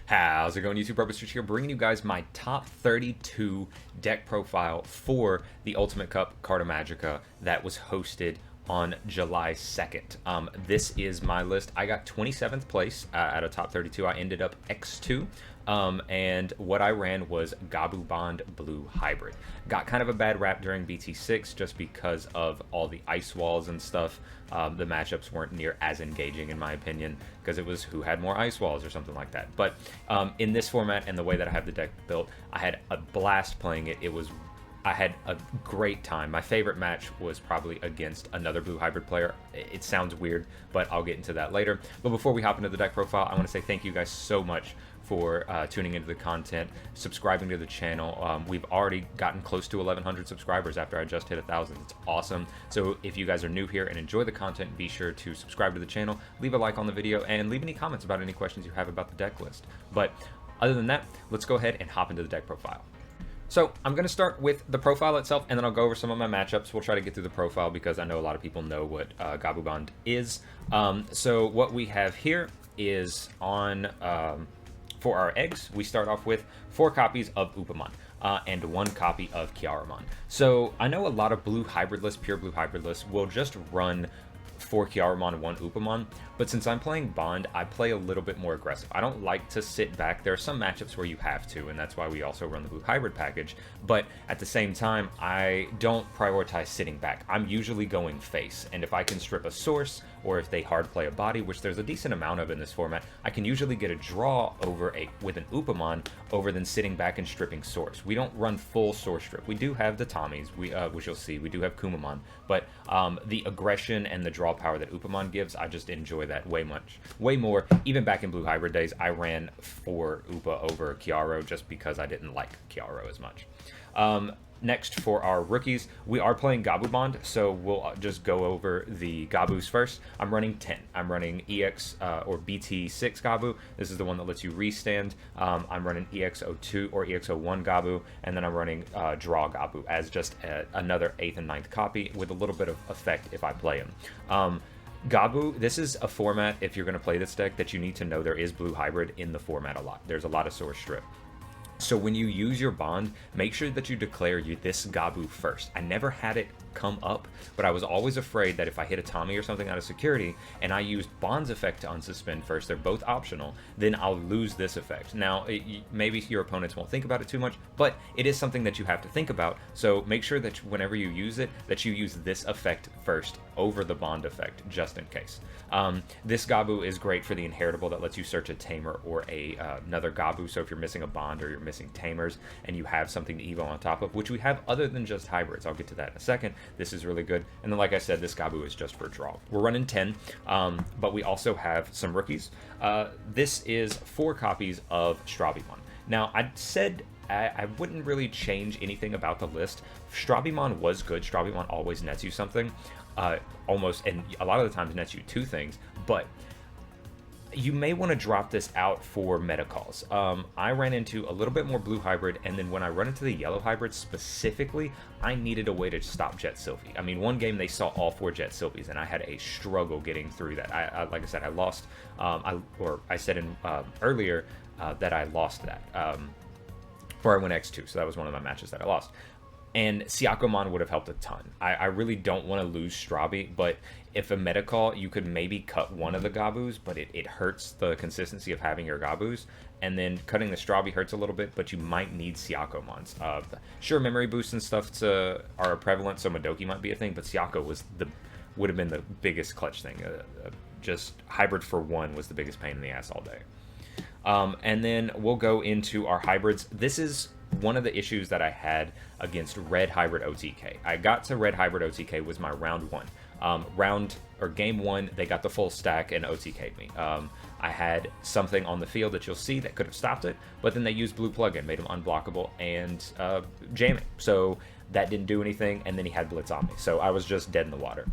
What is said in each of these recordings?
How's it going, YouTube? Robusters here, bringing you guys my top 32 deck profile for the Ultimate Cup Carta Magica that was hosted on July 2nd. This is my list. I got 27th place out of top 32. I ended up X2. And what I ran was Gabubond Blue Hybrid. Got kind of a bad rap during BT6 just because of all the ice walls and stuff. The matchups weren't near as engaging in my opinion because it was who had more ice walls or something like that. But in this format and the way that I have the deck built, I had a blast playing it. I had a great time. My favorite match was probably against another blue hybrid player. It sounds weird, but I'll get into that later. But before we hop into the deck profile, I want to say thank you guys so much for tuning into the content, subscribing to the channel. We've already gotten close to 1,100 subscribers after I just hit 1,000. It's awesome. So if you guys are new here and enjoy the content, be sure to subscribe to the channel, leave a like on the video, and leave any comments about any questions you have about the deck list. But other than that, let's go ahead and hop into the deck profile. So I'm going to start with the profile itself, and then I'll go over some of my matchups. We'll try to get through the profile because I know a lot of people know what Gabubond is. So what we have here is on... for our eggs, we start off with 4 copies of Upamon and 1 copy of Kiaramon. So I know a lot of blue hybrid lists, pure blue hybrid lists, will just run 4 Kiaramon and 1 Upamon, but since I'm playing Bond, I play a little bit more aggressive. I don't like to sit back. There are some matchups where you have to, and that's why we also run the blue hybrid package, but at the same time, I don't prioritize sitting back. I'm usually going face, and if I can strip a source, or if they hard play a body, which there's a decent amount of in this format, I can usually get a draw with an Upamon over than sitting back and stripping source. We don't run full source strip. We do have the Tommies, which you'll see. We do have Kumamon, but the aggression and the draw power that Upamon gives, I just enjoy that way more. Even back in blue hybrid days, I ran for Upa over Kiaro just because I didn't like Kiaro as much. Next, for our rookies, we are playing Gabubond, so we'll just go over the Gabus first. I'm running 10. I'm running EX or BT6 Gabu. This is the one that lets you restand. I'm running EX02 or EX01 Gabu, and then I'm running Draw Gabu as just another 8th and 9th copy with a little bit of effect if I play him. Gabu, this is a format, if you're going to play this deck, that you need to know there is blue hybrid in the format a lot. There's a lot of source strip. So when you use your bond, make sure that you declare this Gabu first. I never had it come up, but I was always afraid that if I hit a Tommy or something out of security and I used Bond's effect to unsuspend first, they're both optional, then I'll lose this effect. Now, maybe your opponents won't think about it too much, but it is something that you have to think about. So make sure that whenever you use it, that you use this effect first over the Bond effect, just in case. This Gabu is great for the inheritable that lets you search a Tamer or another Gabu. So if you're missing a Bond or you're missing Tamers and you have something to evo on top of, which we have other than just hybrids, I'll get to that in a second. This is really good. And then, like I said, this Gabu is just for draw. We're running 10, but we also have some rookies. This is 4 copies of Strabimon. Now, I said I wouldn't really change anything about the list. Strabimon was good. Strabimon always nets you something. Almost, and a lot of the times nets you 2 things, but you may want to drop this out for meta calls. I ran into a little bit more blue hybrid, and then when I run into the yellow hybrid specifically, I needed a way to stop Jet Sylvie. I mean, one game they saw all 4 Jet Sylvies, and I had a struggle getting through that. Like I said, I lost, I said in earlier that I lost that, or I went X2, so that was one of my matches that I lost. And Siakomon would have helped a ton. I really don't want to lose Strabi, but if a meta call, you could maybe cut one of the Gabus, but it hurts the consistency of having your Gabus. And then cutting the Strabi hurts a little bit, but you might need Siakomons. Sure, memory boosts and stuff are prevalent, so Madoki might be a thing, but Siako would have been the biggest clutch thing. Just hybrid for 1 was the biggest pain in the ass all day. And then we'll go into our hybrids. This is one of the issues that I had against Red Hybrid OTK. I got to Red Hybrid OTK was my round 1. Game 1, they got the full stack and OTK'd me. I had something on the field that you'll see that could have stopped it, but then they used Blue Plugin, made him unblockable and jamming. So that didn't do anything, and then he had Blitz on me. So I was just dead in the water.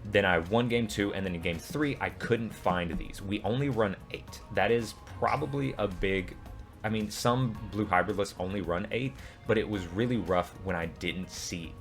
Then I won game 2, and then in game 3, I couldn't find these. We only run 8. That is probably a big... I mean, some blue hybrid lists only run 8, but it was really rough when I didn't see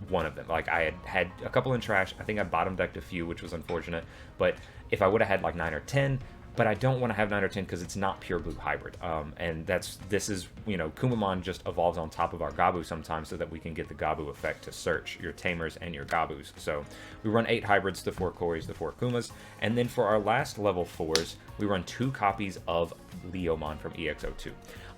one of them. Like, I had a couple in trash. I think I bottom decked a few, which was unfortunate. But if I would have had like 9 or 10, but I don't want to have 9 or 10 because it's not pure blue hybrid. And this is, you know, Kumamon just evolves on top of our Gabu sometimes so that we can get the Gabu effect to search your Tamers and your Gabus. So we run 8 hybrids, the 4 Koris, the 4 Kumas, and then for our last level 4s, we run 2 copies of Leomon from EX02.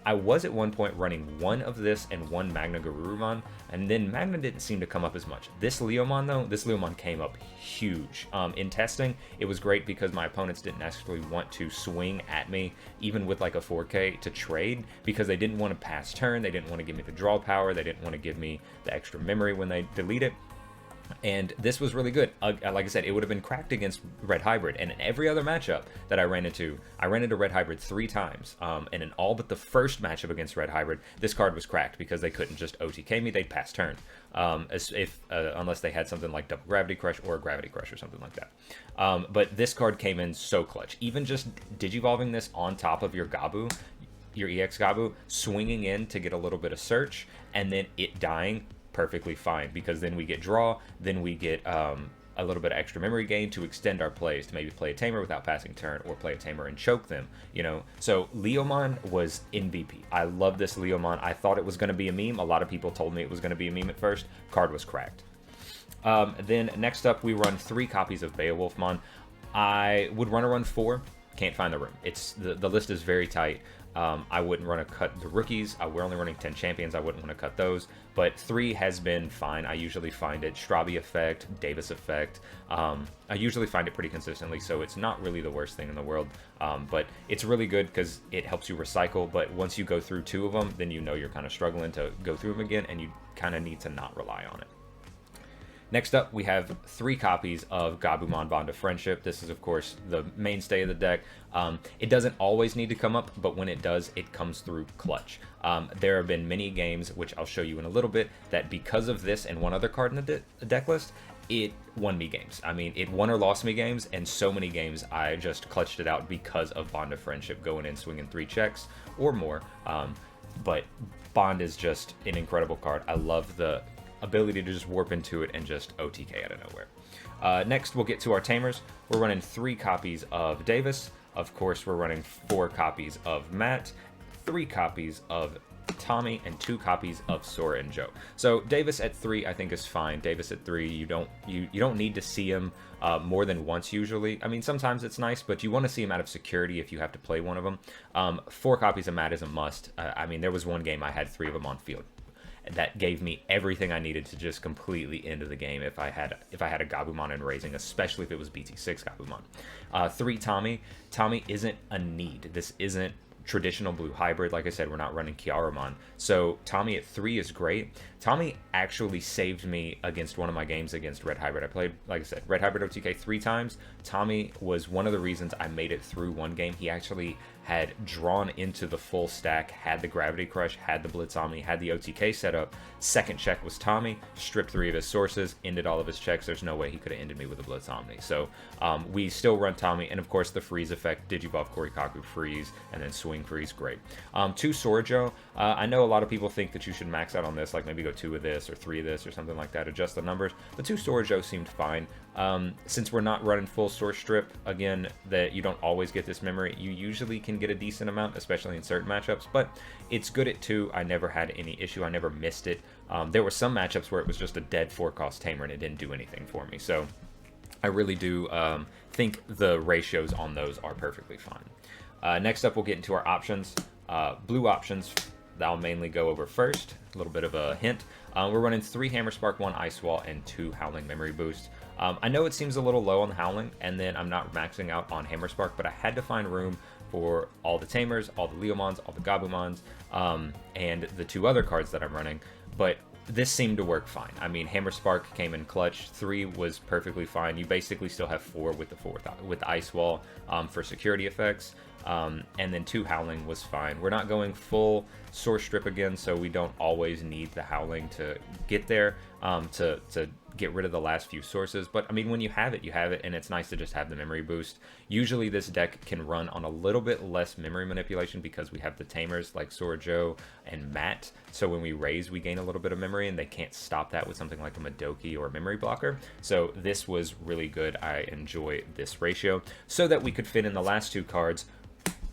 I was at one point running 1 of this and 1 Magna Garurumon, and then Magna didn't seem to come up as much. This Leomon, though, this Leomon came up huge. In testing, it was great because my opponents didn't necessarily want to swing at me, even with like a 4K, to trade, because they didn't want to pass turn, they didn't want to give me the draw power, they didn't want to give me the extra memory when they delete it. And this was really good. Like I said, it would have been cracked against Red Hybrid. And in every other matchup that I ran into Red Hybrid 3 times. And in all but the first matchup against Red Hybrid, this card was cracked because they couldn't just OTK me, they'd pass turn. Unless they had something like Double Gravity Crush or Gravity Crush or something like that. But this card came in so clutch. Even just Digivolving this on top of your Gabu, your EX Gabu, swinging in to get a little bit of search, and then it dying, perfectly fine, because then we get draw, then we get a little bit of extra memory gain to extend our plays, to maybe play a Tamer without passing turn, or play a Tamer and choke them, you know. So Leomon was MVP. I love this Leomon. I thought it was going to be a meme. A lot of people told me it was going to be a meme at first. Card was cracked. Then next up, we run 3 copies of Beowulfmon. I would run 4. Can't find the room. It's the list is very tight. I wouldn't want to cut the rookies. We're only running 10 champions. I wouldn't want to cut those. But 3 has been fine. I usually find it Strabi effect, Davis effect. I usually find it pretty consistently, so it's not really the worst thing in the world. But it's really good because it helps you recycle. But once you go through 2 of them, then you know you're kind of struggling to go through them again, and you kind of need to not rely on it. Next up, we have 3 copies of Gabumon Bond of Friendship. This is, of course, the mainstay of the deck. It doesn't always need to come up, but when it does, it comes through clutch. There have been many games, which I'll show you in a little bit, that because of this and one other card in the deck list, it won me games. I mean, it won or lost me games, and so many games I just clutched it out because of Bond of Friendship, going in, swinging 3 checks or more. But Bond is just an incredible card. I love the ability to just warp into it and just OTK out of nowhere. Next, we'll get to our Tamers. We're running 3 copies of Davis. Of course, we're running 4 copies of Matt, 3 copies of Tommy, and 2 copies of Sora and Joe. So Davis at 3, I think, is fine. Davis at 3, you don't need to see him more than once usually. I mean, sometimes it's nice, but you want to see him out of security if you have to play one of them. 4 copies of Matt is a must. I mean, there was one game I had 3 of them on field. That gave me everything I needed to just completely end the game if I had a Gabumon in raising, especially if it was BT6 Gabumon. 3 Tommy. Tommy isn't a need. This isn't traditional blue hybrid. Like I said, we're not running Kiaramon. So Tommy at 3 is great. Tommy actually saved me against one of my games against Red Hybrid. I played, like I said, Red Hybrid OTK 3 times. Tommy was one of the reasons I made it through one game. He actually had drawn into the full stack, had the Gravity Crush, had the Blitz on me, had the OTK set up. Second check was Tommy, stripped 3 of his sources, ended all of his checks. There's no way he could have ended me with a Blitz Omni. So we still run Tommy, and of course the freeze effect, Digivolve Korikaku freeze, and then swing freeze, great. 2 Sorjo. I know a lot of people think that you should max out on this, like maybe go 2 of this or 3 of this or something like that, adjust the numbers. The 2 Sorjo seemed fine. Since we're not running full source strip, again, that you don't always get this memory, you usually can get a decent amount, especially in certain matchups, but it's good at 2. I never had any issue. I never missed it. There were some matchups where it was just a dead 4-cost Tamer and it didn't do anything for me. So I really do think the ratios on those are perfectly fine. Next up, we'll get into our options. Blue options, I'll mainly go over first. A little bit of a hint. We're running 3 Hammer Spark, 1 Ice Wall, and 2 Howling Memory Boost. I know it seems a little low on the Howling, and then I'm not maxing out on Hammer Spark, but I had to find room for all the Tamers, all the Leomons, all the Gabumons, and the 2 other cards that I'm running, but this seemed to work fine. I mean, Hammer Spark came in clutch, 3 was perfectly fine. You basically still have 4 with the Ice Wall for security effects, and then 2 Howling was fine. We're not going full Source Strip again, so we don't always need the Howling to get there, to get rid of the last few sources. But I mean, when you have it, you have it, and it's nice to just have the memory boost. Usually this deck can run on a little bit less memory manipulation because we have the Tamers like Sora Joe and Matt. So when we raise, we gain a little bit of memory, and they can't stop that with something like a Madoki or a memory blocker. So this was really good. I enjoy this ratio. So that we could fit in the last two cards,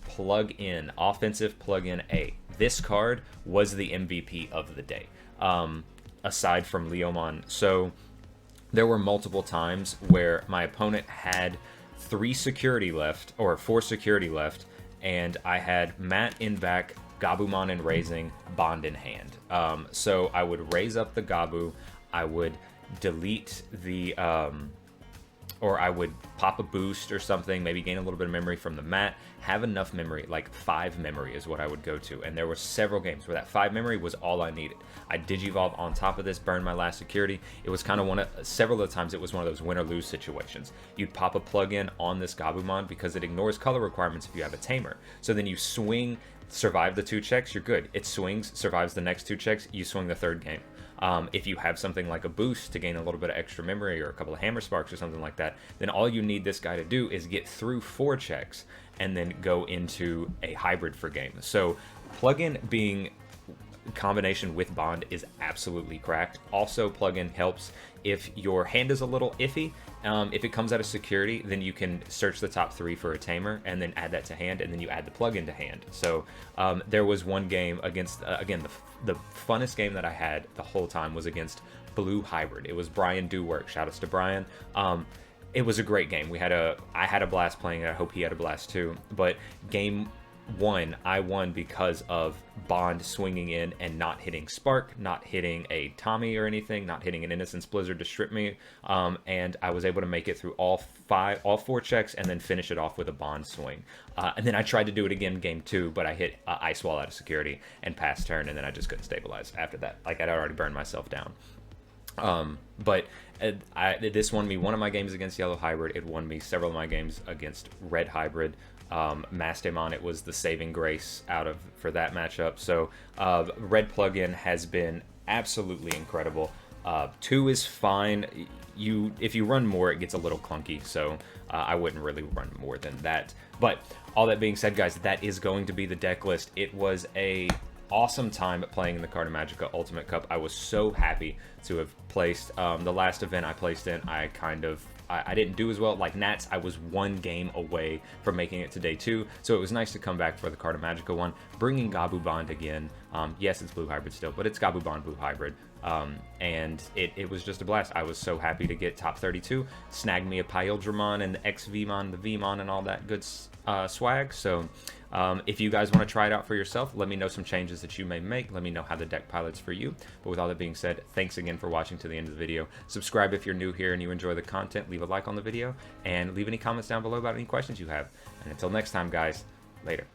plug in, offensive plug in A. This card was the MVP of the day, aside from Leomon. So there were multiple times where my opponent had 3 security left, or 4 security left, and I had Matt in back, Gabumon in raising, Bond in hand. So I would raise up the Gabu, I would delete the, or I would pop a boost or something, maybe gain a little bit of memory from the Matt, have enough memory, like 5 memory is what I would go to. And there were several games where that 5 memory was all I needed. I Digivolve on top of this, burn my last security. It was kind of several of the times it was one of those win or lose situations. You'd pop a plug-in on this Gabumon because it ignores color requirements if you have a Tamer. So then you swing, survive the 2 checks, you're good. It swings, survives the next 2 checks, you swing the 3rd game. If you have something like a boost to gain a little bit of extra memory or a couple of hammer sparks or something like that, then all you need this guy to do is get through 4 checks and then go into a hybrid for game. So plugin being combination with Bond is absolutely cracked. Also, plugin helps if your hand is a little iffy. If it comes out of security, then you can search the top 3 for a Tamer and then add that to hand, and then you add the plugin to hand. So there was one game against, again, the funnest game that I had the whole time was against Blue Hybrid. It was Brian Dowork. Shoutouts to Brian. It was a great game. I had a blast playing it. I hope he had a blast too. But game 1, I won because of Bond swinging in and not hitting Spark, not hitting a Tommy or anything, not hitting an Innocence Blizzard to strip me, and I was able to make it through all 4 checks and then finish it off with a Bond swing. And then I tried to do it again game 2, but I hit Ice Wall out of security and passed turn, and then I just couldn't stabilize after that. Like, I'd already burned myself down. But this won me one of my games against Yellow Hybrid. It won me several of my games against Red Hybrid. Mastemon, it was the saving grace for that matchup. So Red plugin has been absolutely incredible. 2 is fine. If you run more, it gets a little clunky, so I wouldn't really run more than that. But all that being said, guys, that is going to be the deck list. It was a awesome time playing in the Carta Magica Ultimate Cup. I was so happy to have placed. The last event I placed in, I didn't do as well. Like Nats, I was 1 game away from making it to day 2, so it was nice to come back for the Carta Magica one. Bringing Gabubond again. Yes, it's Blue Hybrid still, but it's Gabubond Blue Hybrid. And it was just a blast. I was so happy to get top 32, snag me a Pyldramon and the XVmon, the Vmon, and all that good swag. So if you guys want to try it out for yourself, let me know some changes that you may make. Let me know how the deck pilots for you. But with all that being said, thanks again for watching to the end of the video. Subscribe if you're new here and you enjoy the content. Leave a like on the video and leave any comments down below about any questions you have. And until next time, guys, later.